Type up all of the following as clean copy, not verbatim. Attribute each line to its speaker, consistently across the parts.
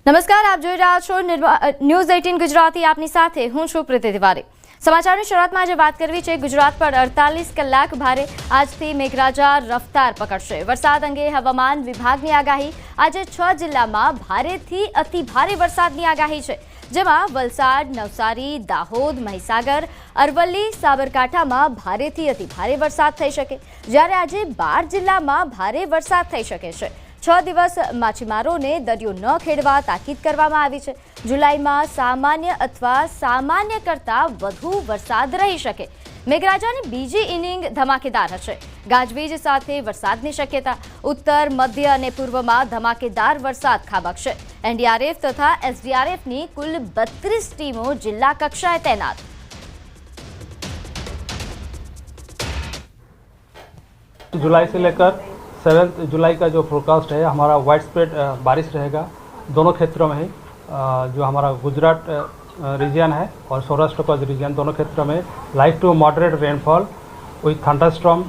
Speaker 1: નમસ્કાર, આપ જોઈ રહ્યા છો ન્યૂઝ 18 ગુજરાતી। આપની સાથે હું છું પ્રીતિ તિવારી। સમાચારની શરૂઆતમાં આજે વાત કરવી છે ગુજરાત પર 48 કલાક ભારે આજથી મેઘરાજા રફતાર પકડશે। વરસાદ અંગે હવામાન વિભાગની આગાહી। આજે 6 જિલ્લામાં ભારેથી અતિ ભારે વરસાદની આગાહી છે, જેમાં વલસાડ, નવસારી, દાહોદ, મહીસાગર, અરવલ્લી, સાબરકાંઠામાં ભારેથી અતિ ભારે વરસાદ થઈ શકે, જ્યારે આજે 12 જિલ્લામાં ભારે વરસાદ થઈ શકે છે। 6 દિવસ માછીમારોને દરિયો ન ખેડવા તાકીદ કરવામાં આવી છે। જુલાઈમાં સામાન્ય અથવા સામાન્ય કરતાં વધુ વરસાદ રહી શકે। મેઘરાજાની બીજી ઇનિંગ ધમાકેદાર હશે। ગાજવીજ સાથે વરસાદની શક્યતા। ઉત્તર, મધ્ય અને પૂર્વમાં ધમાકેદાર વરસાદ ખાબકશે। એનડીઆરએફ તથા એસડીઆરએફની કુલ 32 ટીમો જિલ્લા કક્ષાએ તૈનાત।
Speaker 2: जुलाई से लेकर 7 जुलाई का जो फोरकास्ट है हमारा वाइड स्प्रेड बारिश रहेगा दोनों क्षेत्रों में ही। जो हमारा गुजरात रीजन है और सौराष्ट्र का रीजन, दोनों क्षेत्रों में light to moderate rainfall with thunderstorm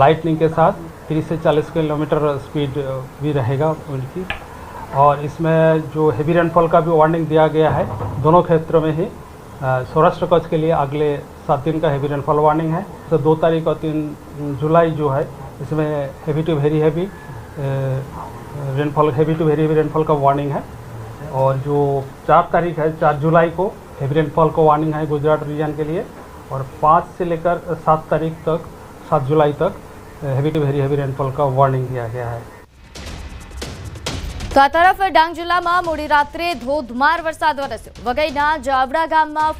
Speaker 2: lightning के साथ 30 से 40 किलोमीटर स्पीड भी रहेगा उनकी। और इसमें जो हेवी रेनफॉल का भी वार्निंग दिया गया है दोनों क्षेत्रों में ही। सौराष्ट्र कच्छ के लिए अगले 7 दिन का हेवी रेनफॉल वार्निंग है। तो 2 तारीख और 3 जुलाई जो है इसमें heavy to very heavy rainfall, heavy to very heavy rainfall का वार्निंग है। और जो 4 तारीख है 4 जुलाई को हेवी रेनफॉल का वार्निंग है गुजरात रीजन के लिए। और 5 से लेकर 7 तारीख तक, 7 जुलाई तक heavy to very heavy rainfall का वार्निंग दिया गया है।
Speaker 1: तो आ तरफ डांग जिल्लाમાં મોડી રાત્રે ધોધમાર વરસાદ વરસ્યો। વઘઈના જાવડા ગામમાં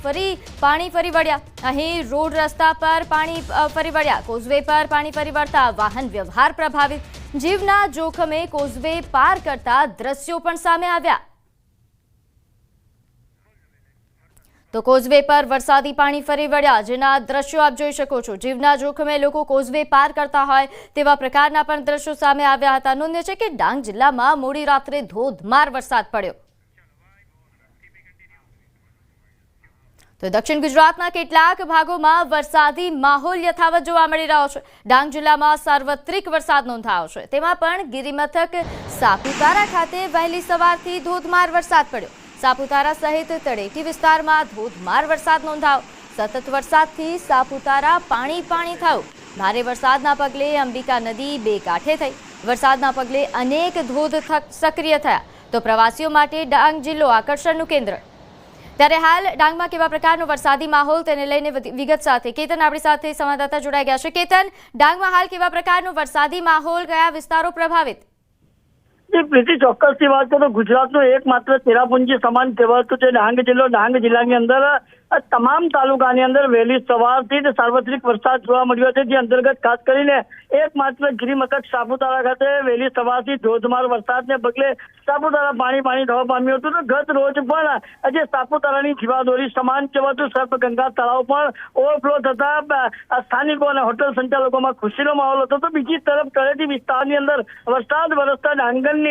Speaker 1: પાણી ફરી વળ્યા। અહીં રોડ રસ્તા પર પાણી ફરી વળ્યા। કોઝવે પર પાણી ફરી વળતા વાહન વ્યવહાર પ્રભાવિત। જીવના જોખમે કોઝવે પાર કરતા દ્રશ્યો પણ સામે આવ્યા। તો કોઝવે પર વરસાદી પાણી ફરી વળ્યા, જેના દ્રશ્યો આપ જોઈ શકો છો। જીવના જોખમે લોકો કોઝવે પાર કરતા હોય તેવા પ્રકારના પણ દ્રશ્યો સામે આવ્યા હતા। નોંધ્ય છે કે ડાંગ જિલ્લામાં મોડી રાત્રે ધોધમાર વરસાદ પડ્યો। તો દક્ષિણ ગુજરાતના કેટલાક ભાગોમાં વરસાદી માહોલ યથાવત જોવા મળી રહ્યો છે। ડાંગ જિલ્લામાં સાર્વત્રિક વરસાદ નોંધાયો છે, તેમાં પણ ગિરિમથક સાપુતારા ખાતે વહેલી સવારથી ધોધમાર વરસાદ પડ્યો। સાપુતારા સહિત તળેટી વિસ્તારમાં ધોધમાર વરસાદ નોંધાયો। સતત વરસાદથી સાપુતારા પાણી થયું। ભારે વરસાદના પગલે અંબિકા નદી બે કાંઠે થઈ। વરસાદના પગલે અનેક ધોધ સક્રિય થયા। તો પ્રવાસીઓ માટે ડાંગ જિલ્લો આકર્ષણનું કેન્દ્ર। ત્યારે હાલ ડાંગમાં કેવા પ્રકારનો વરસાદી માહોલ, તેને લઈને વિગત સાથે કેતન આપણી સાથે સંવાદદાતા જોડાઈ ગયા છે। કેતન, ડાંગમાં હાલ કેવા પ્રકારનો વરસાદી માહોલ, કયા વિસ્તારો પ્રભાવિત?
Speaker 3: પ્રીતિ, ચોક્કસથી વાત કરું તો ગુજરાતનો એકમાત્ર ચેરાપુંજી સમાન કહેવાતો છે ડાંગ જિલ્લો। ડાંગ જિલ્લાની અંદર તમામ તાલુકાની અંદર વહેલી સવારથી જ સાર્વત્રિક વરસાદ જોવા મળ્યો છે, જે અંતર્ગત ખાસ કરીને એકમાત્ર ગિરિમથક સાપુતારા ખાતે વહેલી સવારથી ધોધમાર વરસાદને પગલે સાપુતારા પાણી થવા પામ્યું હતું। તો ગત રોજ પણ આજે સાપુતારાની જીવાદોરી સમાન કહેવાતું સર્પગંગા તળાવ પણ ઓવરફ્લો થતા સ્થાનિકો અને હોટલ સંચાલકોમાં ખુશીનો માહોલ હતો। તો બીજી તરફ તળેટી વિસ્તારની અંદર વરસાદ વરસતા ડાંગરની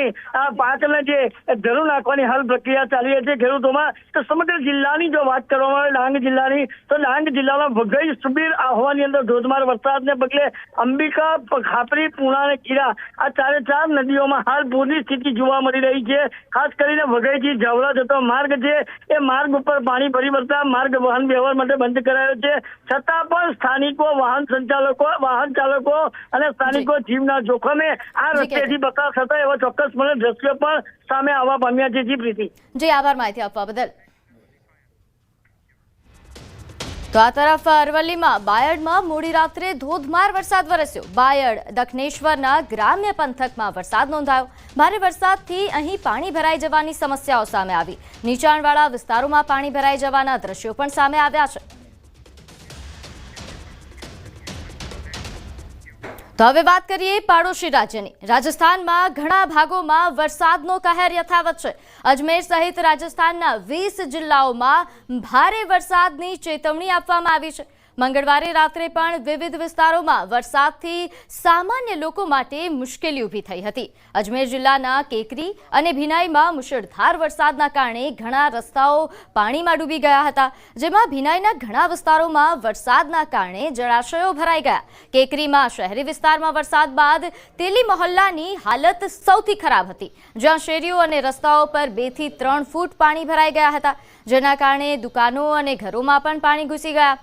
Speaker 3: પાકને જે ધરું નાખવાની હાલ પ્રક્રિયા ચાલી રહી છે ખેડૂતોમાં। તો સમગ્ર જિલ્લાની જો વાત કરવામાં આવે ડાંગ જિલ્લાની, તો ડાંગ જિલ્લાના વઘઈ, સુબીર, આહવાની અંદર ધોધમાર વરસાદને પગલે અંબિકા, ખાપરી, પૂર્ણા અને કીરા આ 4 નદીઓમાં હાલ પૂરની સ્થિતિ જોવા મળી રહી છે। ખાસ કરીને વઘઈથી જાવડા જતો માર્ગ છે, એ માર્ગ ઉપર પાણી ફરી વળતા માર્ગ વાહન વ્યવહાર માટે બંધ કરાયો છે। છતાં પણ સ્થાનિકો, વાહન ચાલકો અને સ્થાનિકો જીવના જોખમે આ રસ્તેથી પસાર થતા એવા ચોક્કસપણે દ્રશ્યો પણ સામે આવવા પામ્યા છે। જી પ્રીતિ।
Speaker 1: જી, આભાર માહિતી આપવા બદલ। તો આ તરફ અરવલ્લીમાં બાયડમાં મોડી રાત્રે ધોધમાર વરસાદ વરસ્યો। બાયડ દક્ષિણેશ્વરના ગ્રામ્ય પંથકમાં વરસાદ નોંધાયો। ભારે વરસાદથી અહીં પાણી ભરાઈ જવાની સમસ્યાઓ સામે આવી। નીચાણવાળા વિસ્તારોમાં પાણી ભરાઈ જવાના દ્રશ્યો પણ સામે આવ્યા છે। તો હવે વાત કરીએ પાડોશી રાજ્યની। રાજસ્થાનમાં ઘણા ભાગોમાં વરસાદનો કહેર યથાવત છે। અજમેર સહિત રાજસ્થાનના 20 જિલ્લાઓમાં ભારે વરસાદની ચેતવણી આપવામાં આવી છે। મંગળવારે રાત્રે પણ વિવિધ વિસ્તારોમાં વરસાદથી સામાન્ય લોકો માટે મુશ્કેલી ઊભી થઈ હતી. અજમેર જિલ્લાના કેકરી અને ભિનાઈમાં મુશળધાર વરસાદના કારણે ઘણા રસ્તાઓ પાણીમાં ડૂબી ગયા હતા, જેમાં ભિનાઈના ઘણા વિસ્તારોમાં વરસાદના કારણે જળાશયો ભરાઈ ગયા. કેકરીમાં શહેરી વિસ્તારમાં વરસાદ બાદ તેલી મહોલ્લાની હાલત સૌથી ખરાબ હતી, જ્યાં શેરીઓ અને રસ્તાઓ પર 2 થી 3 ફૂટ પાણી ભરાઈ ગયા હતા, જેના કારણે દુકાનો અને ઘરોમાં પણ પાણી ઘૂસી ગયા.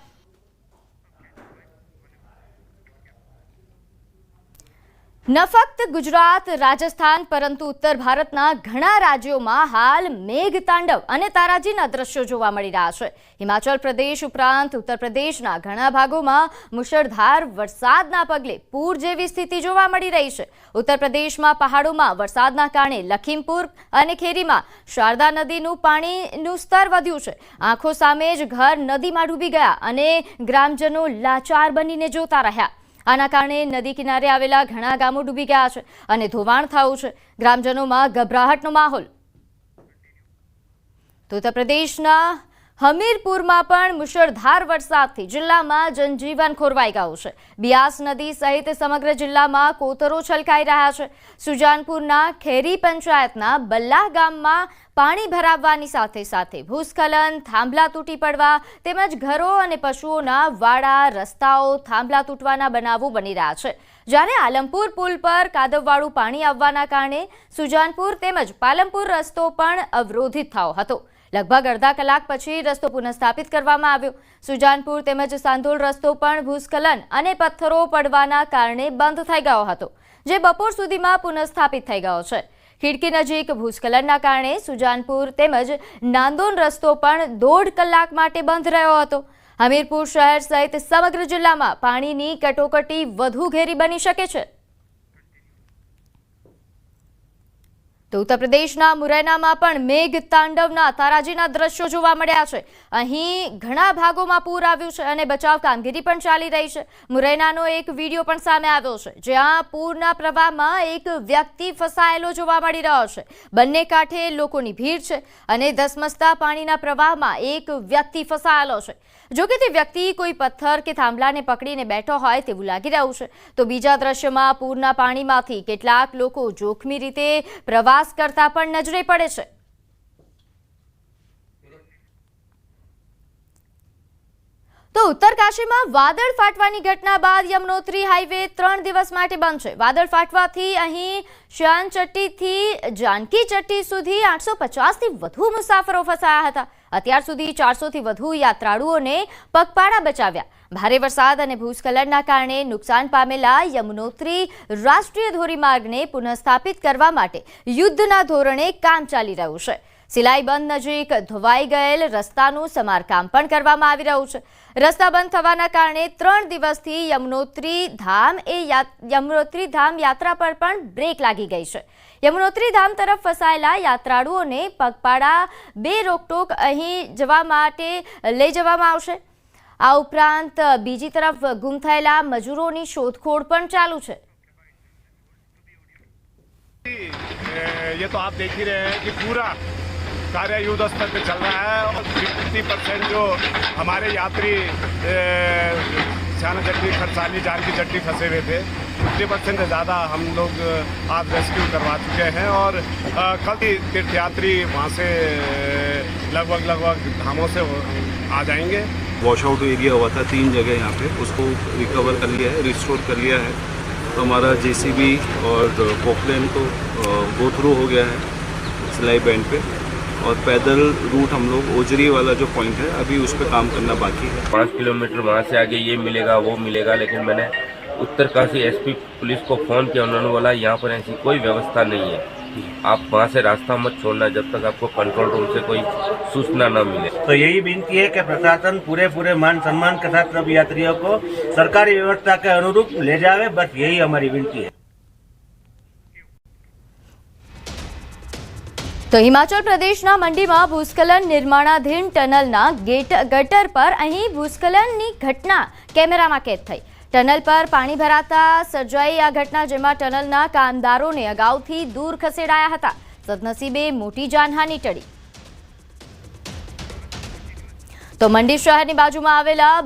Speaker 1: ન ફક્ત ગુજરાત, રાજસ્થાન પરંતુ ઉત્તર ભારતના ઘણા રાજ્યોમાં હાલ મેઘતાંડવ અને તારાજીના દ્રશ્યો જોવા મળી રહ્યા છે. હિમાચલ પ્રદેશ ઉપરાંત ઉત્તર પ્રદેશના ઘણા ભાગોમાં મુશળધાર વરસાદના પગલે પૂર જેવી સ્થિતિ જોવા મળી રહી છે. ઉત્તર પ્રદેશમાં પહાડોમાં વરસાદના કારણે લખીમપુર અને ખેરીમાં શારદા નદીનું પાણીનું સ્તર વધ્યું છે. આંખો સામે જ ઘર નદીમાં ડૂબી ગયા અને ગ્રામજનો લાચાર બનીને જોતા રહ્યા. આના કારણે નદી કિનારે આવેલા ઘણા ગામો ડૂબી ગયા છે અને ધોવાણ થયું છે. ગ્રામજનોમાં ગભરાહટનો માહોલ. તો ઉત્તર પ્રદેશના હમીરપુરમાં પણ મુશળધાર વરસાદથી જિલ્લામાં જનજીવન ખોરવાઈ ગયું છે. બિયાસ નદી સહિત સમગ્ર જિલ્લામાં કોતરો છલકાઈ રહ્યા છે. સુજાનપુરના ખેરી પંચાયતના બલ્લાહ ગામમાં પાણી ભરાવવાની સાથે સાથે ભૂસ્ખલન, થાંભલા તૂટી પડવા તેમજ ઘરો અને પશુઓના વાડા, રસ્તાઓ, થાંભલા તૂટવાના બનાવો બની રહ્યા છે. જ્યારે આલમપુર પુલ પર કાદવવાળું પાણી આવવાના કારણે સુજાનપુર તેમજ પાલમપુર રસ્તો પણ અવરોધિત થયો હતો. લગભગ અડધા કલાક પછી રસ્તો પુનઃસ્થાપિત કરવામાં આવ્યો. સુજાનપુર તેમજ સાંધોલ રસ્તો પણ ભૂસ્ખલન અને પથ્થરો પડવાના કારણે બંધ થઈ ગયો હતો, જે બપોર સુધીમાં પુનઃસ્થાપિત થઈ ગયો છે. ખીડકી નજીક ભૂસ્ખલનના કારણે સુજાનપુર તેમજ નાંદોન રસ્તો પણ 1.5 કલાક માટે બંધ રહ્યો હતો. હમીરપુર શહેર સહિત સમગ્ર જિલ્લામાં પાણીની કટોકટી વધુ ઘેરી બની શકે છે. તો ઉત્તર પ્રદેશના મુરૈનામાં પણ મેઘતાંડવના તારાજીના દ્રશ્યો જોવા મળ્યા છે. અહીં ઘણા ભાગોમાં પૂર આવ્યું છે અને બચાવ કામગીરી પણ ચાલી રહી છે. મુરૈનાનો એક વિડીયો પણ સામે આવ્યો છે, જ્યાં પૂરના પ્રવાહમાં એક વ્યક્તિ ફસાયેલો જોવા મળી રહ્યો છે. બંને કાંઠે લોકોની ભીડ છે અને ધસમસતા પાણીના પ્રવાહમાં એક વ્યક્તિ ફસાયેલો છે. જો કે તે વ્યક્તિ કોઈ પથ્થર કે થાંભલાને પકડીને બેઠો હોય તેવું લાગી રહ્યું છે. તો બીજા દ્રશ્યમાં પૂરના પાણીમાંથી કેટલાક લોકો જોખમી રીતે પ્રવાસ કરતા પણ નજરે પડે છે. તો ઉત્તરકાશીમાં વાદળ ફાટવાની ઘટના બાદ યમનોત્રી હાઈવે 3 દિવસ માટે બંધ છે. વાદળ ફાટવાથી અહીં શ્યાનચટ્ટીથી જાનકી ચટ્ટી સુધી 850થી વધુ મુસાફરો ફસાયા હતા. અત્યાર સુધી 400થી વધુ યાત્રાળુઓને પગપાળા બચાવ્યા. ભારે વરસાદ અને ભૂસ્ખલનના કારણે નુકસાન પામેલા યમનોત્રી રાષ્ટ્રીય ધોરીમાર્ગને પુનઃસ્થાપિત કરવા માટે યુદ્ધના ધોરણે કામ ચાલી રહ્યું છે. સિલાઈ બંધ નજીક ધોવાઈ ગયેલ રસ્તાનું સમારકામ પણ કરવામાં આવી રહ્યું છે. રસ્તા બંધ થવાના કારણે 3 દિવસથી યમનોત્રી ધામ યાત્રા પર પણ બ્રેક લાગી ગઈ છે. યમનોત્રી ધામ તરફ ફસાયેલા યાત્રાળુઓને પગપાળા 2 રોકટોક અહીં જવા માટે લઈ જવામાં આવશે. આ ઉપરાંત બીજી તરફ ગુમ થયેલા મજૂરોની શોધખોળ પણ ચાલુ છે.
Speaker 4: ये तो आप देख ही रहे हैं कि पूरा कार्य युद्ध स्तर पे चल रहा है और 50% जो हमारे यात्री श्याना चट्टी, खरसाली, जानकी चट्टी फंसे हुए थे, 50% से ज़्यादा हम लोग आज रेस्क्यू करवा चुके हैं और कल तीर्थयात्री वहाँ से लगभग धामों से आ जाएंगे.
Speaker 5: वॉश आउट एरिया हुआ था 3 जगह यहाँ पे, उसको रिकवर कर लिया है, रिस्टोर कर लिया है. तो हमारा जेसीबी और पोकलेन को गो थ्रू हो गया है सिलाई बैंड पे और पैदल रूट हम लोग ओजरी वाला जो पॉइंट है अभी उस पर काम करना बाकी है.
Speaker 6: 5 किलोमीटर वहाँ से आगे ये मिलेगा वो मिलेगा, लेकिन मैंने उत्तरकाशी एसपी पुलिस को फ़ोन किया. उन्होंने बोला यहाँ पर ऐसी कोई व्यवस्था नहीं है, आप वहाँ से रास्ता मत छोड़ना जब तक आपको कंट्रोल रूम से कोई सूचना न मिले.
Speaker 7: तो यही विनती है कि प्रशासन पूरे मान सम्मान के साथ सब यात्रियों को सरकारी व्यवस्था के अनुरूप ले जावे. बस यही हमारी विनती है.
Speaker 1: તો હિમાચલ પ્રદેશના મંડીમાં ભૂસ્ખલન નિર્માણાધીન ટનલના ગટર પર અહીં ભૂસ્ખલનની ઘટના કેમેરામાં કેદ થઈ. ટનલ પર પાણી ભરાતા સર્જાઈ આ ઘટના, જેમાં ટનલના કામદારોને અગાઉથી દૂર ખસેડાયા હતા. સદનસીબે મોટી જાનહાનિ ટળી. તો મંડી શહેરની બાજુમાં આવેલા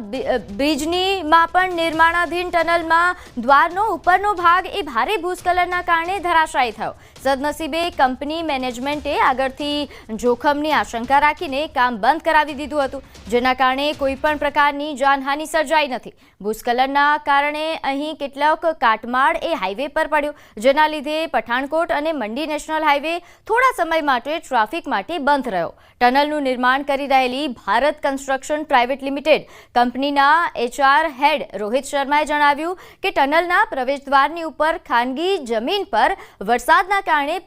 Speaker 1: બ્રિજનીમાં પણ નિર્માણાધીન ટનલમાં દ્વારનો ઉપરનો ભાગ એ ભારે ભૂસ્ખલનના કારણે ધરાશાયી થયો. સદનસીબે કંપની મેનેજમેન્ટે આગળથી જોખમની આશંકા રાખીને કામ બંધ કરાવી દીધું હતું, જેના કારણે કોઈપણ પ્રકારની જાનહાનિ સર્જાઈ નથી. ભૂસ્ખલનના કારણે અહીં કેટલોક કાટમાળ એ હાઈવે પર પડ્યો, જેના લીધે પઠાણકોટ અને મંડી નેશનલ હાઈવે થોડા સમય માટે ટ્રાફિક માટે બંધ રહ્યો. ટનલનું નિર્માણ કરી રહેલી ભારત કન્સ્ટ્રક્શન પ્રાઇવેટ લિમિટેડ કંપનીના HR હેડ રોહિત શર્માએ જણાવ્યું કે ટનલના પ્રવેશદ્વારની ઉપર ખાનગી જમીન પર વરસાદના કારણે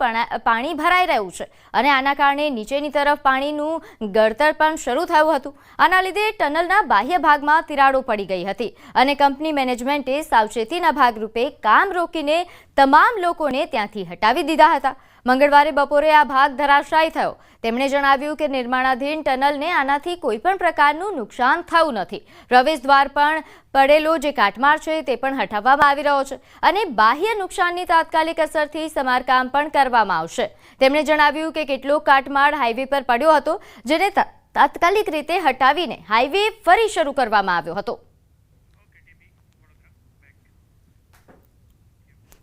Speaker 1: પાણી ભરાઈ રહ્યું છે અને આના કારણે નીચેની તરફ પાણીનું ગળતર પણ શરૂ થયું હતું. આના લીધે ટનલના બાહ્ય ભાગમાં તિરાડો પડી ગઈ હતી અને કંપની મેનેજમેન્ટે સાવચેતીના ભાગરૂપે કામ રોકીને તમામ લોકોને ત્યાંથી હટાવી દીધા હતા. મંગળવારે બપોરે આ ભાગ ધરાશાયી થયો. તેમણે જણાવ્યું કે નિર્માણાધીન ટનલને આનાથી કોઈપણ પ્રકારનું નુકસાન થયું નથી. પ્રવેશદ્વાર પણ પડેલો જે કાટમાળ છે તે પણ હટાવવામાં આવી રહ્યો છે અને બાહ્ય નુકસાનની તાત્કાલિક અસરથી સમારકામ પણ કરવામાં આવશે. તેમણે જણાવ્યું કે કેટલોક કાટમાળ હાઈવે પર પડ્યો હતો, જેને તાત્કાલિક રીતે હટાવીને હાઈવે ફરી શરૂ કરવામાં આવ્યો હતો.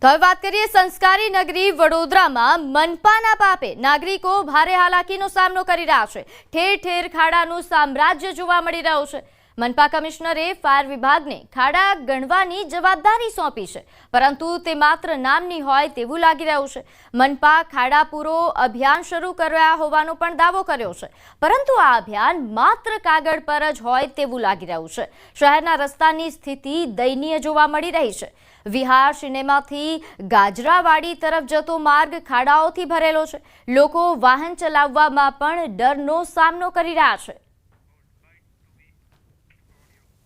Speaker 1: તો હવે વાત કરીએ સંસ્કારી નગરી વડોદરામાં મનપાના પાપે નાગરિકો ભારે હાલાકીનો સામનો કરી રહ્યા છે. ઠેર ઠેર ખાડાનું સામ્રાજ્ય જોવા મળી રહ્યું છે. મનપા કમિશનરે ફાયર વિભાગને ખાડા ગણવાની જવાબદારી સોંપી છે, પરંતુ તે માત્ર નામની હોય તેવું લાગી રહ્યું છે. મનપા ખાડા પૂરો અભિયાન શરૂ કર્યા હોવાનો પણ દાવો કર્યો છે, પરંતુ આ અભિયાન માત્ર કાગળ પર જ હોય તેવું લાગી રહ્યું છે. શહેરના રસ્તાની સ્થિતિ દયનીય જોવા મળી રહી છે. વિહાર સિનેમાથી ગાજરાવાડી તરફ જતો માર્ગ ખાડાઓથી ભરેલો છે. લોકો વાહન ચલાવવામાં પણ ડરનો સામનો કરી રહ્યા છે.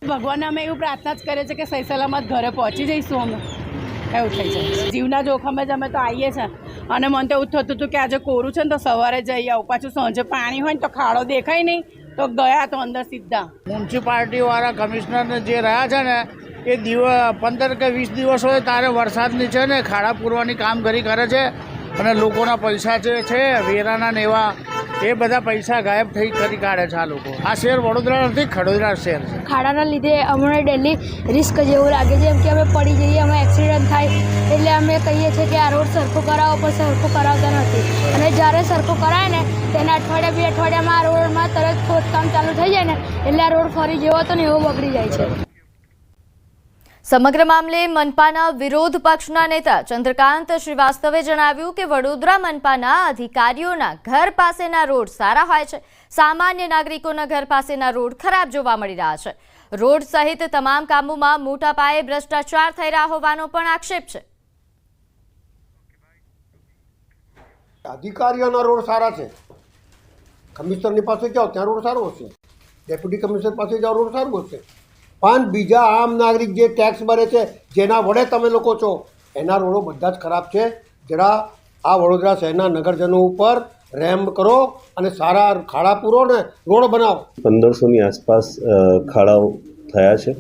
Speaker 8: ભગવાનને અમે એવું પ્રાર્થના જ કરીએ છીએ કે સહી સલામત ઘરે પહોંચી જઈશું. અમે એવું થઈ જાય જીવના જોખમે જ અમે તો આવીએ છીએ અને મને તો એવું થતું હતું કે આજે કોરું છે ને તો સવારે જઈ આવું, પાછું સાંજે પાણી હોય ને તો ખાડો દેખાય નહીં તો ગયા તો અંદર સીધા.
Speaker 9: મ્યુનિસિપાલિટીવાળા કમિશનરને જે રહ્યા છે ને એ 15 કે 20 દિવસ હોય ત્યારે વરસાદની છે ને ખાડા પૂરવાની કામગીરી કરે છે અને લોકોના પૈસા જે છે વેરાના ને એવા એ બધા પૈસા ગાયબ થઈ કરી કાઢે છે આ લોકો. આ શહેર વડોદરા નથી, ખડોદરા શહેર છે.
Speaker 10: ખાડાના લીધે અમને ડેલી રિસ્ક જેવું લાગે છે, એમ કે અમે પડી જઈએ, અમે એક્સિડન્ટ થાય, એટલે અમે કહીએ છીએ કે આ રોડ સરખો કરાવો, પણ સરખો કરાવતા નથી. અને જ્યારે સરખો કરાય ને તેના અઠવાડિયા 2 અઠવાડિયામાં આ રોડમાં તરત ખોદકામ ચાલુ થઈ જાય ને એટલે આ રોડ ફરી જેવો હતો ને એવો બગડી જાય છે.
Speaker 1: સમગ્ર મામલે મનપાના વિરોધ પક્ષના નેતા ચંદ્રકાંત શ્રીવાસ્તવે જણાવ્યું કે વડોદરા મનપાના અધિકારીઓના ઘર પાસેના રોડ સારા હોય છે, સામાન્ય નાગરિકોના ઘર પાસેના રોડ ખરાબ જોવા મળી રહ્યા છે. રોડ સહિત તમામ કામોમાં મોટા પાયે ભ્રષ્ટાચાર થઈ રહ્યા હોવાનો પણ આક્ષેપ છે.
Speaker 11: અધિકારીઓના રોડ સારા છે, કમિશનરની પાસે જાઓ ત્યાં રોડ સારો હશે, ડેપ્યુટી કમિશનર પાસે જાઓ રોડ સારું હશે, પણ બીજા આમ નાગરિક જે ટેક્સ ભરે છે જેના વડે તમે લોકો છો એના રોડો બધા જ ખરાબ છે. જરા આ વડોદરા શહેરના નગરજનો ઉપર રહેમ કરો અને સારા ખાડા પૂરો ને રોડ બનાવો.
Speaker 5: 1500ની આસપાસ ખાડાઓ થયા છે,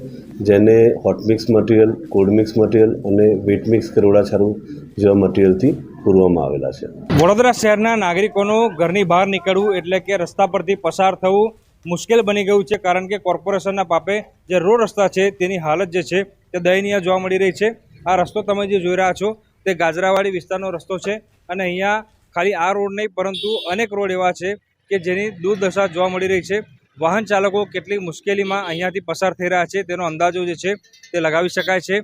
Speaker 5: જેને hot mix material, cold mix material અને વેટ મિક્સ કરોડા છારું જેવા મટીરિયલથી પૂરવામાં આવેલા છે.
Speaker 12: વડોદરા શહેરના નાગરિકોનું ઘરની બહાર નીકળવું એટલે કે રસ્તા પરથી પસાર થવું મુશ્કેલ બની ગયું છે, કારણ કે કોર્પોરેશનના પાપે જે રોડ રસ્તા છે તેની હાલત જે છે તે દયનીય જોવા મળી રહી છે. આ રસ્તો તમે જે જોઈ રહ્યા છો તે ગાજરાવાડી વિસ્તારનો રસ્તો છે અને અહીંયા ખાલી આ રોડ નહીં પરંતુ અનેક રોડ એવા છે કે જેની દુર્દશા જોવા મળી રહી છે. વાહન ચાલકો કેટલી મુશ્કેલીમાં અહીંયાથી પસાર થઈ રહ્યા છે તેનો અંદાજો જે છે તે લગાવી શકાય છે.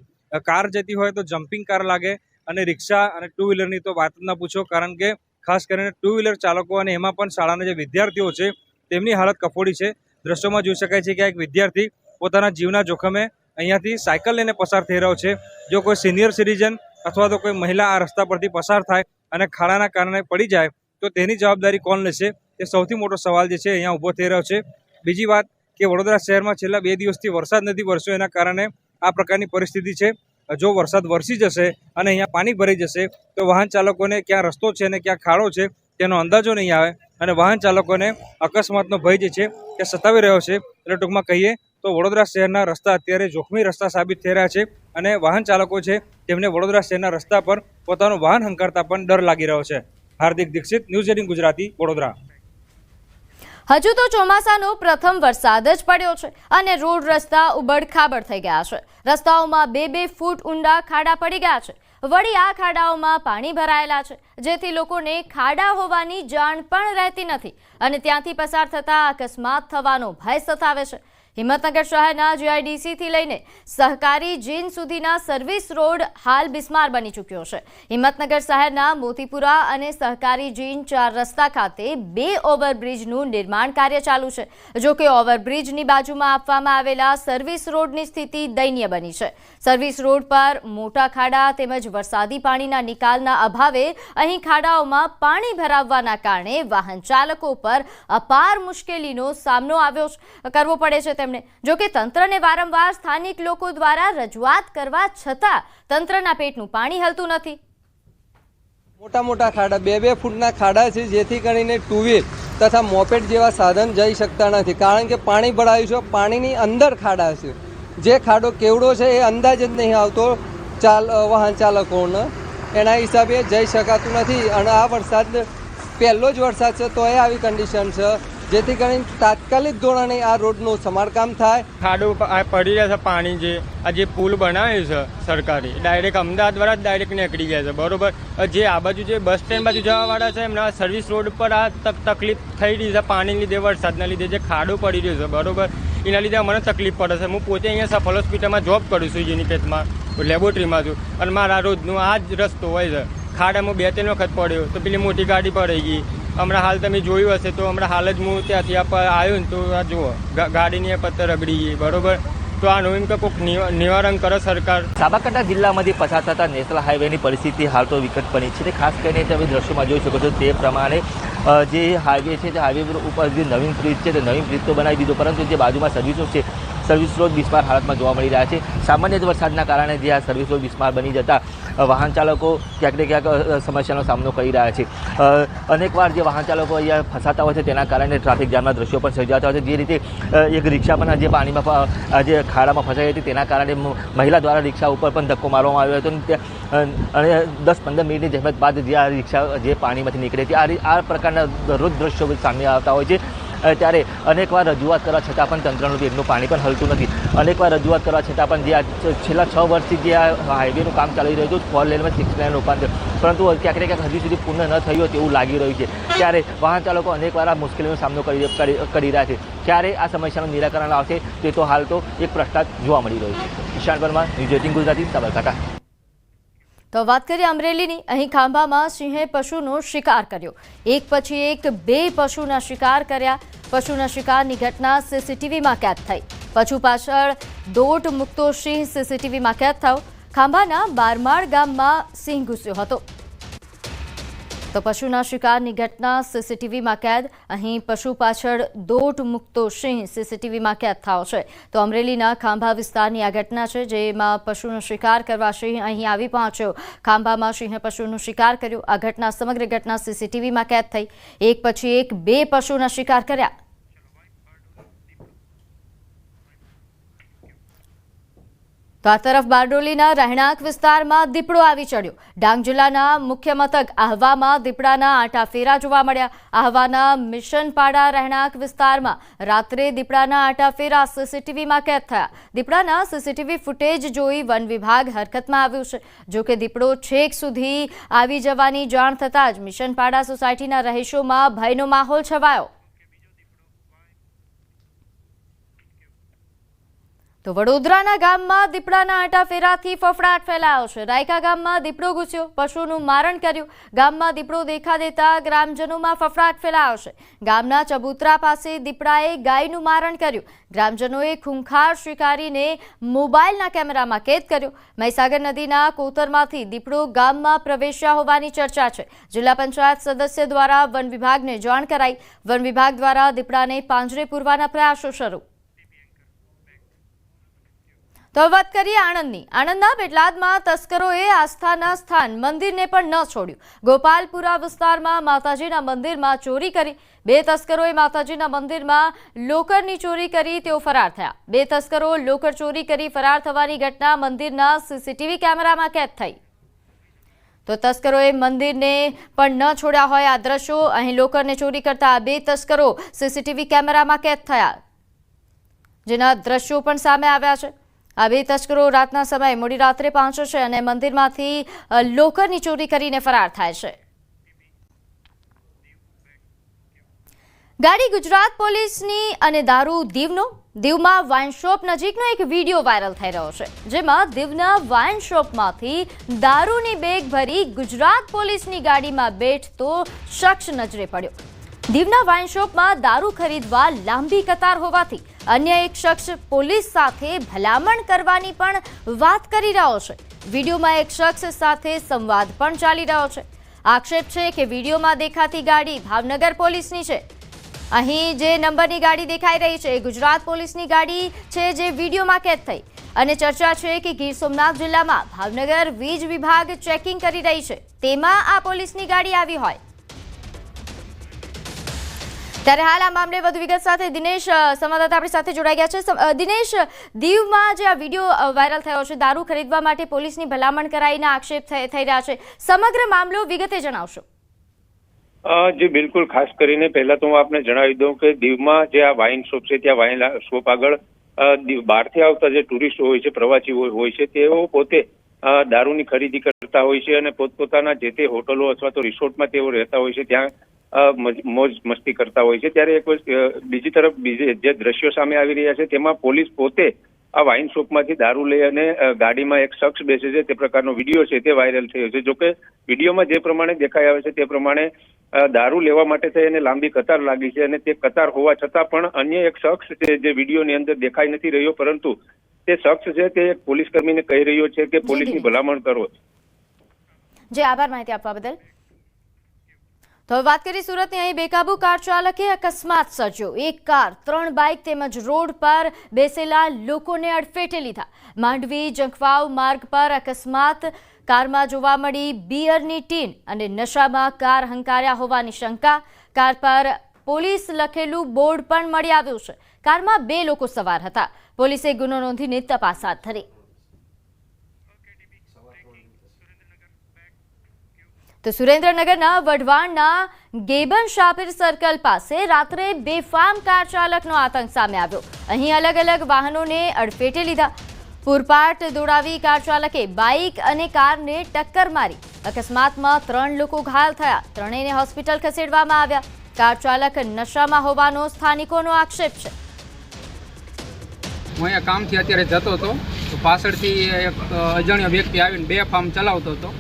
Speaker 12: કાર જતી હોય તો જમ્પિંગ કાર લાગે અને રિક્ષા અને 2 વ્હીલરની તો વાત જ ના પૂછો, કારણ કે ખાસ કરીને 2 વ્હીલર ચાલકો અને એમાં પણ શાળાના જે વિદ્યાર્થીઓ છે તેમની હાલત કફોડી છે. દ્રશ્યોમાં જોઈ શકાય છે કે એક વિદ્યાર્થી પોતાના જીવના જોખમે અહીંયાથી સાયકલ લઈને પસાર થઈ રહ્યો છે. જો કોઈ સિનિયર સિટીઝન અથવા તો કોઈ મહિલા આ રસ્તા પરથી પસાર થાય અને ખાડાના કારણે પડી જાય તો તેની જવાબદારી કોણ લેશે, એ સૌથી મોટો સવાલ જે છે અહીંયા ઊભો થઈ રહ્યો છે. બીજી વાત કે વડોદરા શહેરમાં છેલ્લા 2 દિવસથી વરસાદ નથી વરસ્યો, એના કારણે આ પ્રકારની પરિસ્થિતિ છે. જો વરસાદ વરસી જશે અને અહીંયા પાણી ભરાઈ જશે તો વાહન ચાલકોને ક્યાં રસ્તો છે અને ક્યાં ખાડો છે તેનો અંદાજો નહીં આવે અને વાહન ચાલકોને અકસ્માતનો ભય જે છે તે સતાવી રહ્યો છે. એટલે ટૂંકમાં કહીએ તો વડોદરા શહેરના રસ્તા અત્યારે જોખમી રસ્તા સાબિત થઈ રહ્યા છે અને વાહન ચાલકો છે તેમને વડોદરા શહેરના રસ્તા પર પોતાનું વાહન હંકારતા પણ ડર લાગી રહ્યો છે. હાર્દિક દીક્ષિત, ન્યૂઝ 18 ગુજરાતી, વડોદરા.
Speaker 1: હજુ તો ચોમાસાનો પ્રથમ વરસાદ જ પડ્યો છે અને રોડ રસ્તા ઉબડખાબડ થઈ ગયા છે. રસ્તાઓમાં 2-2 ફૂટ ઊંડા ખાડા પડી ગયા છે. વળી આ ખાડાઓમાં પાણી ભરાયેલા છે, જેથી લોકોને ખાડા હોવાની જાણ પણ રહેતી નથી અને ત્યાંથી પસાર થતા અકસ્માત થવાનો ભય સતાવે છે. હિંમતનગર શહેરના GIDC થી લઈને સહકારી જીન સુધીના સર્વિસ રોડ હાલ બિસ્માર બની ચૂક્યો છે. હિંમતનગર શહેરના મોતીપુરા અને સહકારી જીન 4 રસ્તા ખાતે 2 ઓવરબ્રિજનું નિર્માણ કાર્ય ચાલુ છે. જો કે ઓવરબ્રિજની બાજુમાં આપવામાં આવેલા સર્વિસ રોડની સ્થિતિ દયનીય બની છે. સર્વિસ રોડ પર મોટા ખાડા તેમજ વરસાદી પાણીના નિકાલના અભાવે અહીં ખાડાઓમાં પાણી ભરાવવાના કારણે વાહન ચાલકો પર અપાર મુશ્કેલીનો સામનો કરવો પડે છે. જો કે તંત્રને વારંવાર સ્થાનિક લોકો દ્વારા રજૂઆત કરવા છતાં તંત્રના પેટનું પાણી હલતું નથી.
Speaker 13: મોટા મોટા ખાડા 2-2 ફૂટના ખાડા છે, જેથી કરીને ટુ વ્હીલ તથા મોપેડ જેવા સાધન જઈ શકતા નથી, કારણ કે પાણી ભરાયું છે. પાણીની અંદર ખાડા છે. જે ખાડો કેવડો છે એ અંદાજ જ નહીં આવતો વાહન ચાલકોને. એના હિસાબે જઈ શકાતું નથી અને આ વરસાદ પહેલો જ વરસાદ છે તો એ આવી કન્ડિશન છે, જેથી કરીને તાત્કાલિક ધોરણે આ રોડનું સમારકામ થાય.
Speaker 14: ખાડો પડી રહ્યા છે. પાણી જે પુલ બનાવ્યો છે સરકારી, ડાયરેક્ટ અમદાવાદ વાળા ડાયરેક્ટ નીકળી ગયા છે, બરોબર. જે આ બાજુ જે બસ સ્ટેન્ડ બાજુ જવાવાળા છે એમના સર્વિસ રોડ પર આ તકલીફ થઈ રહી છે. પાણીના લીધે, વરસાદના લીધે જે ખાડો પડી રહ્યો છે, બરોબર, એના લીધે અમને તકલીફ પડે છે. હું પોતે અહીંયા સફલ હોસ્પિટલમાં જોબ કરું છું, યુનિટેટમાં લેબોરેટરીમાં છું, અને મારા રોજનો આ જ રસ્તો હોય છે. ખાડામાં 2-3 વખત પડ્યો તો પેલી મોટી ગાડી પડી ગઈ. હમણાં હાલ તમે જોયું હશે તો હમણાં હાલ જ હું ત્યાંથી આવ્યો ને તો આ જુઓ ગાડીની પત્તર રગડી ગઈ, બરોબર. તો આનું એમ કે કોઈક નિવારણ કરે સરકાર.
Speaker 15: સાબરકાંઠા જિલ્લામાંથી પસાર થતા નેશનલ હાઈવેની પરિસ્થિતિ હાલ તો વિકટ બની છે. ખાસ કરીને તમે દ્રશ્યોમાં જોઈ શકો છો તે પ્રમાણે જે હાઈવે છે તે હાઈવે ઉપર જે નવીન બ્રિજ છે તે નવીન બ્રિજ તો બનાવી દીધો, પરંતુ જે બાજુમાં સર્વિસો છે સર્વિસ રોડ બિસ્માર હાલતમાં જોવા મળી રહ્યા છે. સામાન્ય જ વરસાદના કારણે જે આ સર્વિસ રોડ બિસ્માર બની જતા વાહન ચાલકો ક્યાંક ને ક્યાંક સમસ્યાનો સામનો કરી રહ્યા છે. અનેકવાર જે વાહન ચાલકો અહીંયા ફસાતા હોય છે તેના કારણે ટ્રાફિક જામના દ્રશ્યો પણ સર્જાતા હોય છે. જે રીતે એક રિક્ષા પણ જે પાણીમાં જે ખાડામાં ફસાઈ હતી તેના કારણે મહિલા દ્વારા રિક્ષા ઉપર પણ ધક્કો મારવામાં આવ્યો હતો અને 10-15 મિનિટની જહેમત બાદ જે આ રિક્ષા જે પાણીમાંથી નીકળી હતી. આ પ્રકારના દરરોજ દ્રશ્યો સામે આવતા હોય છે. ત્યારે અનેકવાર રજૂઆત કરવા છતાં પણ તંત્રનું પેટનું પાણી પણ હલતું નથી. અનેકવાર રજૂઆત કરવા છતાં પણ જે આ છેલ્લા 6 વર્ષથી જે આ હાઈવેનું કામ ચાલી રહ્યું હતું, 4 લેનમાં 6 લેન રૂપાંતર, પરંતુ ક્યાંક ને ક્યાંક હજી સુધી પૂર્ણ ન થયું તેવું લાગી રહ્યું છે. ત્યારે વાહન ચાલકો અનેકવાર આ મુશ્કેલીનો સામનો કરી રહ્યા છે. ક્યારે આ સમસ્યાનું નિરાકરણ આવશે તે તો હાલ તો એક પ્રશ્ન જોવા મળી રહ્યો છે. ઈશાન પરમાર, ન્યૂઝ 18 ગુજરાતી, સાબરકાંઠા.
Speaker 1: તો વાત કરીએ અમરેલીની. અહીં ખાંભામાં સિંહે પશુનો શિકાર કર્યો. એક પછી એક 2 પશુના શિકાર કર્યા. પશુના શિકારની ઘટના CCTVમાં કેદ થઈ. પશુ પાછળ દોટ મૂકતો સિંહ CCTVમાં કેદ થયો. ખાંભાના બારમાળ ગામમાં સિંહ ઘૂસ્યો હતો. તો પશુના શિકારની ઘટના CCTVમાં કેદ. અહીં પશુ પાછળ દોટ મૂકતો સિંહ CCTVમાં કેદ થયો છે. તો અમરેલીના ખાંભા વિસ્તારની આ ઘટના છે, જેમાં પશુનો શિકાર કરવા સિંહ અહીં આવી પહોંચ્યો. ખાંભામાં સિંહે પશુનો શિકાર કર્યો. આ ઘટના સમગ્ર ઘટના CCTVમાં કેદ થઈ. એક પછી એક 2 પશુના શિકાર કર્યા. તો આ તરફ બારડોલીના રહેણાંક વિસ્તારમાં દીપડો આવી ચડ્યો. ડાંગ જિલ્લાના મુખ્ય મથક આહવામાં દીપડાના આંટાફેરા જોવા મળ્યા. આહવાના મિશનપાડા રહેણાંક વિસ્તારમાં રાત્રે દીપડાના આંટાફેરા CCTVમાં કેદ થયા. દીપડાના CCTV ફૂટેજ જોઈ વન વિભાગ હરકતમાં આવ્યું છે. જો કે દીપડો છેક સુધી આવી જવાની જાણ થતાં જ મિશનપાડા સોસાયટીના રહીશોમાં ભયનો માહોલ છવાયો. તો વડોદરાના ગામમાં દીપડાના આંટાફેરાથી ફફડાટ ફેલાયો છે. રાયકા ગામમાં દીપડો ઘૂસ્યો, પશુનું મારણ કર્યું. ગામમાં દીપડો દેખા દેતા ગ્રામજનોમાં ફફડાટ ફેલાયો છે. ગામના ચબૂતરા પાસે દીપડાએ ગાયનું મારણ કર્યું. ગ્રામજનોએ ખૂંખાર શિકારીને મોબાઈલના કેમેરામાં કેદ કર્યો. મહીસાગર નદીના કોતરમાંથી દીપડો ગામમાં પ્રવેશ્યા હોવાની ચર્ચા છે. જિલ્લા પંચાયત સદસ્ય દ્વારા વન વિભાગને જાણ કરાઈ. વન વિભાગ દ્વારા દીપડાને પાંજરે પૂરવાના પ્રયાસો શરૂ. તો વાત કરીએ આણંદની. આણંદના પેટલાદમાં તસ્કરોએ આસ્થાના સ્થાન મંદિરને પણ ન છોડ્યું. ગોપાલપુરા વિસ્તારમાં માતાજીના મંદિરમાં ચોરી કરી. 2 તસ્કરોએ માતાજીના મંદિરમાં લોકરની ચોરી કરી તેઓ ફરાર થયા. 2 તસ્કરો લોકર ચોરી કરી ફરાર થવાની ઘટના મંદિરના CCTV કેમેરામાં કેદ થઈ. તો તસ્કરોએ મંદિરને પણ ન છોડ્યા હોય આ દ્રશ્યો. અહીં લોકરને ચોરી કરતા આ 2 તસ્કરો સીસીટીવી કેમેરામાં કેદ થયા, જેના દ્રશ્યો પણ સામે આવ્યા છે. આ 2 તસ્કરો રાતના સમયે મોડી રાત્રે પહોંચે છે અને મંદિરમાંથી લોકરની ચોરી કરીને ફરાર થાય છે. ગાડી ગુજરાત પોલીસની અને દારૂ દીવનો. દીવમાં વાઇન શોપ નજીકનો એક વિડીયો વાયરલ થઈ રહ્યો છે, જેમાં દીવના વાઇન શોપમાંથી દારૂની બેગ ભરી ગુજરાત પોલીસની ગાડીમાં બેઠતો શખ્સ નજરે પડ્યો. દીવના વાઇન શોપમાં દારૂ ખરીદવા લાંબી કતાર હોવાથી અન્ય એક શખ્સ પોલીસ સાથે ભલામણ કરવાની પણ વાત કરી રહ્યો છે. વિડીયોમાં એક શખ્સ સાથે સંવાદ પણ ચાલી રહ્યો છે. આક્ષેપ છે કે વિડીયોમાં દેખાતી ગાડી ભાવનગર પોલીસની છે. અહીં જે નંબરની ગાડી દેખાઈ રહી છે એ ગુજરાત પોલીસની ગાડી છે, જે વિડીયોમાં કેદ થઈ. અને ચર્ચા છે કે ગીર સોમનાથ જિલ્લામાં ભાવનગર વીજ વિભાગ ચેકિંગ કરી રહી છે, તેમાં આ પોલીસની ગાડી આવી હોય. ત્યારે હાલ આ મામલે વધુ વિગત સાથે દિનેશ સંવાદદાતા આપણી સાથે જોડાઈ ગયા છે. દિનેશ, દીવમાં જે આ વિડીયો વાયરલ થયો છે, દારૂ ખરીદવા માટે પોલીસની ભલામણ કરાઈને આક્ષેપ થઈ રહ્યા છે, સમગ્ર મામલો વિગતે જણાવશો.
Speaker 16: જી બિલકુલ. ખાસ કરીને પહેલા તો હું આપને જણાવી દઉં કે દીવમાં જે આ વાઇન શોપ છે, ત્યાં વાઇન શોપ આગળ બહારથી આવતા જે ટુરિસ્ટ હોય છે, પ્રવાસીઓ હોય છે, તેઓ પોતે દારૂની ખરીદી કરતા હોય છે અને પોતપોતાના જે તે હોટલો અથવા તો રિસોર્ટમાં તેઓ રહેતા હોય છે, ત્યાં મોજ મસ્તી કરતા હોય છે. ત્યારે બીજી તરફ જે દ્રશ્યો સામે આવી રહ્યા છે, તેમાં પોલીસ પોતે આ વાઇન શોપમાંથી દારૂ લઈ અને ગાડીમાં એક શખ્સ બેસે છે, તે પ્રકારનો વિડીયો છે તે વાયરલ થયો છે. જોકે વિડીયોમાં જે પ્રમાણે દેખાઈ આવે છે તે પ્રમાણે દારૂ લેવા માટે થઈને લાંબી કતાર લાગી છે અને તે કતાર હોવા છતાં પણ અન્ય એક શખ્સ છે જે વિડીયોની અંદર દેખાઈ નથી રહ્યો, પરંતુ તે શખ્સ છે તે એક પોલીસ કર્મીને કહી રહ્યો છે કે પોલીસની ભલામણ કરો.
Speaker 1: જી આભાર માહિતી આપવા બદલ. તો વાત કરી સુરતની. અહીં બેકાબુ કાર ચાલકે અકસ્માત સર્જ્યો. એક કાર, 3 બાઇક તેમજ રોડ પર બેસેલા લોકોને અડફેટે લીધા. માંડવી જંખવાવ માર્ગ પર અકસ્માત. કારમાં જોવા મળી બિયરની ટીન અને નશામાં કાર હંકાર્યા હોવાની શંકા. કાર પર પોલીસ લખેલું બોર્ડ પણ મળી આવ્યું છે. કારમાં 2 લોકો સવાર હતા. પોલીસે ગુનો નોંધીને તપાસ હાથ ધરી. તો સુરેન્દ્રનગરના વઢવાણના ગેબન શાપીર સર્કલ પાસે રાત્રે બેફામ કાર ચાલકનો આતંક સામે આવ્યો. અહીં અલગ અલગ વાહનોને અડફેટે લીધા. પૂરપાટ દોડાવી કાર ચાલકે બાઇક અને કારને ટક્કર મારી. અકસ્માતમાં 3 લોકો ઘાયલ થયા. ત્રણેયને હોસ્પિટલ ખસેડવામાં આવ્યા. કાર ચાલક નશામાં હોવાનો સ્થાનિકોનો આક્ષેપ છે.
Speaker 17: હું અહીંયા કામથી અત્યારે જતો હતો તો પાછળથી એક અજાણ્યો વ્યક્તિ આવીને બેફામ ચલાવતો હતો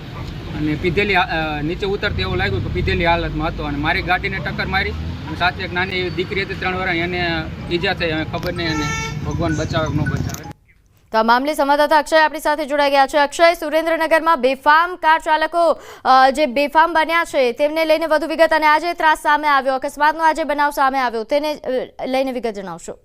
Speaker 17: અને પીધેલી નીચે ઉતરતી એવું લાગ્યું તો પીધેલી હાલતમાં હતો અને મારી ગાડીને ટક્કર મારી અને સાથે એક નાની દીકરી હતી 3 વર્ષની, એને ઈજા થઈ. હવે ખબર નહીં એને ભગવાન બચાવે કે ન બચાવે.
Speaker 1: તો આ મામલે સંવાદદાતા અક્ષય આપણી સાથે જોડાઈ ગયા છે. અક્ષય, સુરેન્દ્રનગરમાં બેફામ કાર ચાલકો જે બેફામ બન્યા છે તેમને લઈને વધુ વિગત, અને આજે ત્રાસ સામે આવ્યો, અકસ્માતનો આજે બનાવ સામે આવ્યો, તેને લઈને વિગત જણાવશો.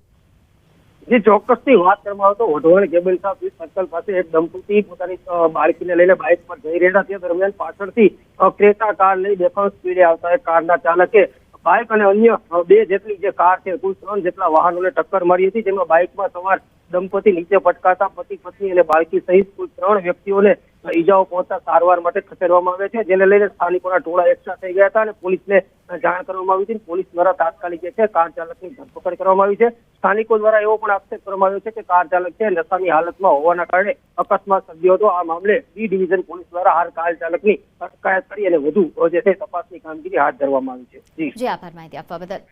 Speaker 3: જે ચોક્કસથી વાત કરવામાં આવે તો વઢવાણ ગેબન શાપીર સર્કલ પાસે એક દંપતી પોતાની બાળકીને લઈને બાઇક પર જઈ રહ્યા હતા. તે દરમિયાન પાછળથી ક્રેટા કાર લઈ બેફામ સ્પીડે આવતા કારના ચાલકે બાઇક અને અન્ય 2 જેટલી જે કાર છે, કુલ 3 જેટલા વાહનોને ટક્કર મારી હતી, જેમાં બાઇકમાં સવાર દંપતી નીચે પટકાતા પતિ પત્ની અને બાળકી સહિત કુલ 3 વ્યક્તિઓને ઈજાઓ પહોંચતા સારવાર માટે ખસેડવામાં આવે છે, જેને લઈને સ્થાનિકોના ટોળા એકઠા થઈ ગયા હતા અને પોલીસને જાણ કરવામાં આવી હતી. પોલીસ દ્વારા તાત્કાલિક જે છે કાર ચાલકની ધરપકડ કરવામાં આવી છે. સ્થાનિકો દ્વારા એવો પણ આક્ષેપ કરવામાં આવ્યો છે કે કાર ચાલક છે નશાની હાલતમાં હોવાના કારણે અકસ્માત સર્જ્યો હતો. આ મામલે બી ડિવિઝન પોલીસ દ્વારા હાલ કાર ચાલકની અટકાયત કરી અને વધુ જે છે તપાસની કામગીરી હાથ ધરવામાં આવી છે.
Speaker 1: જી આભાર માહિતી આપવા બદલ.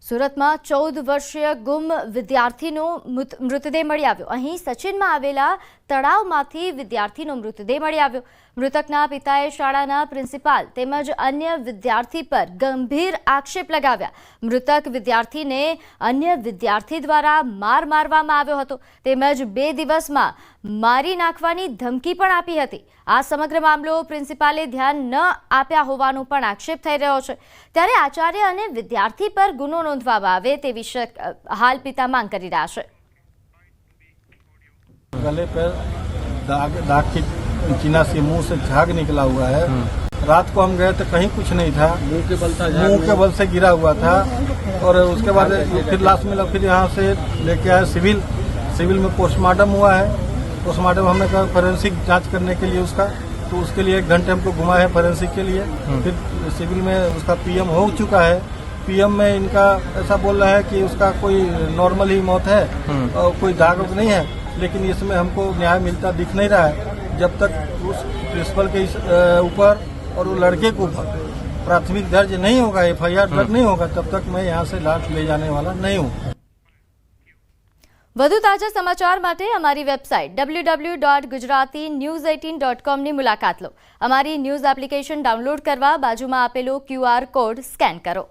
Speaker 1: સુરતમાં 14 વર્ષીય ગુમ વિદ્યાર્થીનો મૃતદેહ મળી આવ્યો. અહીં સચિનમાં આવેલા તળાવમાંથી વિદ્યાર્થીનો મૃતદેહ મળી આવ્યો. મૃતકના પિતાએ શાળાના પ્રિન્સિપાલ તેમજ અન્ય વિદ્યાર્થી પર ગંભીર આક્ષેપ લગાવ્યા. મૃતક વિદ્યાર્થીને અન્ય વિદ્યાર્થી દ્વારા મારવામાં આવ્યો હતો, તેમજ 2 દિવસમાં મારી નાખવાની ધમકી પણ આપી હતી. આ સમગ્ર મામલો પ્રિન્સિપાલે ધ્યાન ન આપ્યા હોવાનો પણ આક્ષેપ થઈ રહ્યો છે. ત્યારે આચાર્ય અને વિદ્યાર્થી પર ગુનો નોંધવામાં આવે તેવી હાલ પિતા માંગ કરી રહ્યા છે.
Speaker 18: गले पे दाग की चीना से मुंह से झाग निकला हुआ है. रात को हम गए तो कहीं कुछ नहीं था, मुंह के बल से गिरा हुआ था और उसके बाद फिर लास्ट मिला. फिर यहाँ से लेके आए सिविल में पोस्टमार्टम हुआ है. पोस्टमार्टम हमने कहा फॉरेंसिक जांच करने के लिए उसका तो उसके लिए 1 घंटे हमको घुमा है फॉरेंसिक के लिए। फिर सिविल में उसका पीएम हो चुका है। पीएम में इनका ऐसा बोल रहा है कि उसका कोई नॉर्मल ही मौत है और कोई दाग नहीं है, लेकिन इसमें हमको न्याय मिलता दिख नहीं रहा है। जब तक उस प्रिंसिपल के ऊपर और वो लड़के के ऊपर प्राथमिक दर्ज नहीं होगा, FIR दर्ज नहीं होगा, तब तक मैं यहाँ से लाश ले जाने वाला नहीं हूँ।
Speaker 1: વધુ તાજા સમાચાર માટે અમારી વેબસાઇટ www.gujaratinews18.com ની મુલાકાત લો। અમારી ન્યૂઝ એપ્લિકેશન ડાઉનલોડ કરવા બાજુમાં આપેલો QR કોડ સ્કેન કરો।